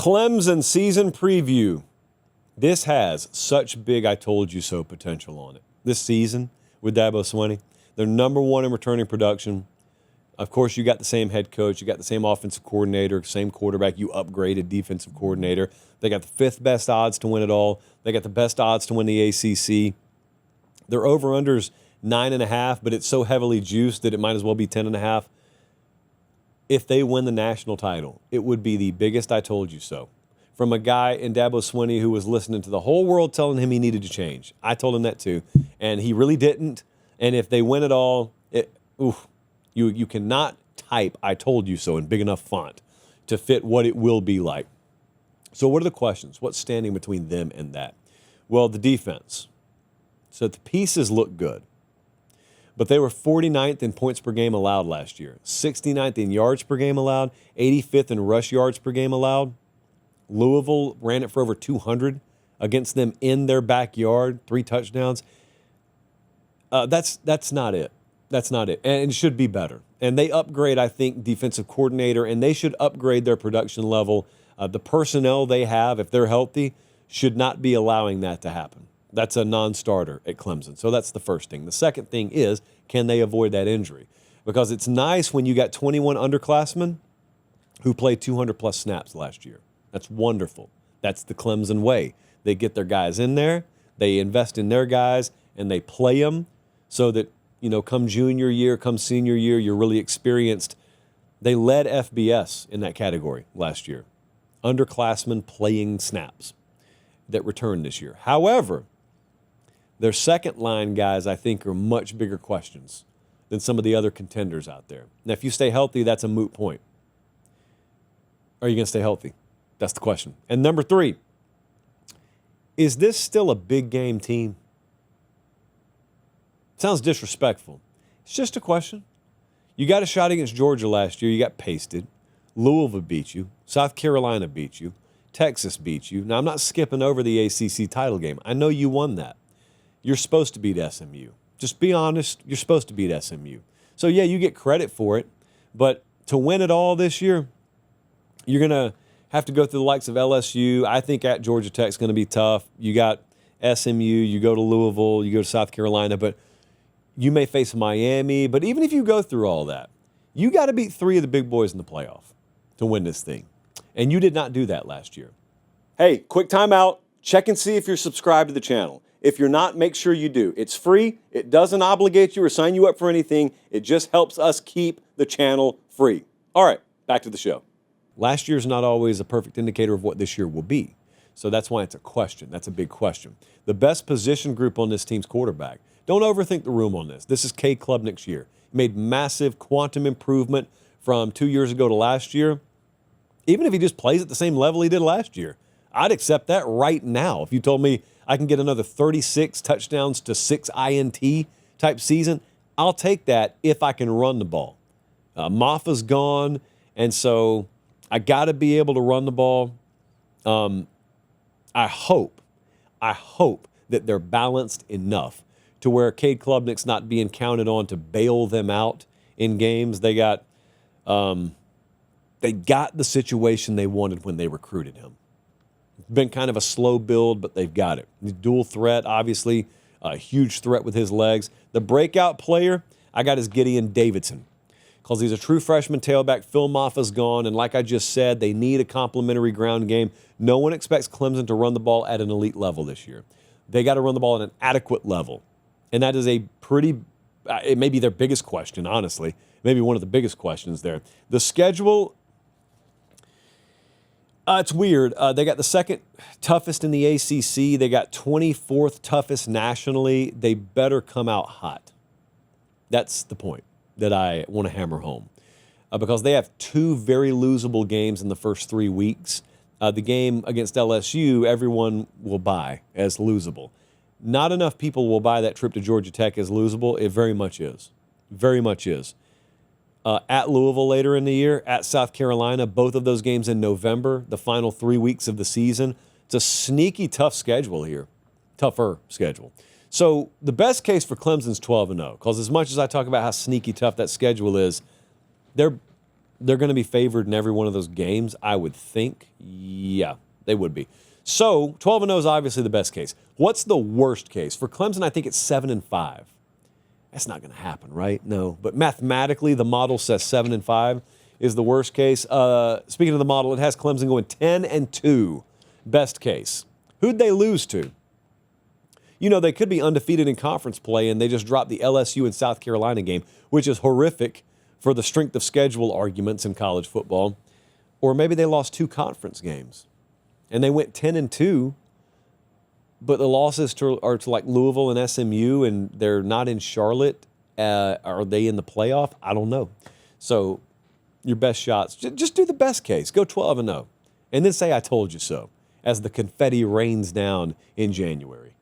Clemson season preview. This has such big I told you so potential on it. This season with Dabo Swinney, they're number one in returning production. Of course, you got the same head coach. You got the same offensive coordinator, same quarterback. You upgraded defensive coordinator. They got the fifth best odds to win it all. They got the best odds to win the ACC. Their over-under's 9.5, but it's so heavily juiced that it might as well be 10.5. If they win the national title, it would be the biggest I told you so. From a guy in Dabo Swinney who was listening to the whole world telling him he needed to change. I told him that too, and he really didn't. And if they win it all, you cannot type "I told you so" in big enough font to fit what it will be like. So what are the questions? What's standing between them and that? Well, the defense. So the pieces look good. But they were 49th in points per game allowed last year, 69th in yards per game allowed, 85th in rush yards per game allowed. Louisville ran it for over 200 against them in their backyard, 3 touchdowns. That's not it. That's not it. And it should be better. And they upgrade, I think, defensive coordinator, and they should upgrade their production level. The personnel they have, if they're healthy, should not be allowing that to happen. That's a non-starter at Clemson. So that's the first thing. The second thing is, can they avoid that injury? Because it's nice when you got 21 underclassmen who played 200-plus snaps last year. That's wonderful. That's the Clemson way. They get their guys in there, they invest in their guys, and they play them so that, come junior year, come senior year, you're really experienced. They led FBS in that category last year. Underclassmen playing snaps that returned this year. However, their second line guys, I think, are much bigger questions than some of the other contenders out there. Now, if you stay healthy, that's a moot point. Are you going to stay healthy? That's the question. And number 3, is this still a big game team? Sounds disrespectful. It's just a question. You got a shot against Georgia last year. You got pasted. Louisville beat you. South Carolina beat you. Texas beat you. Now, I'm not skipping over the ACC title game. I know you won that. You're supposed to beat SMU. Just be honest. You're supposed to beat SMU. So, yeah, you get credit for it. But to win it all this year, you're going to have to go through the likes of LSU. I think at Georgia Tech is going to be tough. You got SMU. You go to Louisville. You go to South Carolina. But you may face Miami. But even if you go through all that, you got to beat 3 of the big boys in the playoff to win this thing. And you did not do that last year. Hey, quick timeout. Check and see if you're subscribed to the channel. If you're not, make sure you do. It's free. It doesn't obligate you or sign you up for anything. It just helps us keep the channel free. All right, back to the show. Last year's not always a perfect indicator of what this year will be. So that's why it's a question. That's a big question. The best position group on this team's quarterback. Don't overthink the room on this. This is Cade Klubnik's year. He made massive quantum improvement from 2 years ago to last year. Even if he just plays at the same level he did last year, I'd accept that right now. If you told me I can get another 36 touchdowns to 6 INT type season, I'll take that if I can run the ball. Maffa's gone, and so I got to be able to run the ball. I hope that they're balanced enough to where Cade Klubnik's not being counted on to bail them out in games. They got the situation they wanted when they recruited him. It's been kind of a slow build, but they've got it. He's dual threat, obviously, a huge threat with his legs. The breakout player I got is Gideon Davidson because he's a true freshman tailback. Phil Maffa's gone, and like I just said, they need a complementary ground game. No one expects Clemson to run the ball at an elite level this year. They got to run the ball at an adequate level, and that is a pretty it may be their biggest question, honestly. Maybe one of the biggest questions there. The schedule, it's weird. They got the second toughest in the ACC. They got 24th toughest nationally. They better come out hot. That's the point that I want to hammer home. Because they have 2 very losable games in the first 3 weeks. The game against LSU, everyone will buy as losable. Not enough people will buy that trip to Georgia Tech as losable. It very much is. Very much is. At Louisville later in the year, at South Carolina, both of those games in November, the final 3 weeks of the season. It's a sneaky tough schedule here. Tougher schedule. So the best case for Clemson's 12-0, because as much as I talk about how sneaky tough that schedule is, they're they're going to be favored in every one of those games, I would think. Yeah, they would be. So 12-0 is obviously the best case. What's the worst case? For Clemson, I think it's 7-5. That's not going to happen, right? No. But mathematically, the model says 7-5 is the worst case. Speaking of the model, it has Clemson going 10-2, best case. Who'd they lose to? You know, they could be undefeated in conference play, and they just dropped the LSU and South Carolina game, which is horrific for the strength of schedule arguments in college football. Or maybe they lost 2 conference games, and they went 10-2, but the losses are to like Louisville and SMU, and they're not in Charlotte. Are they in the playoff? I don't know. So your best shots, just do the best case. Go 12-0, and then say I told you so as the confetti rains down in January.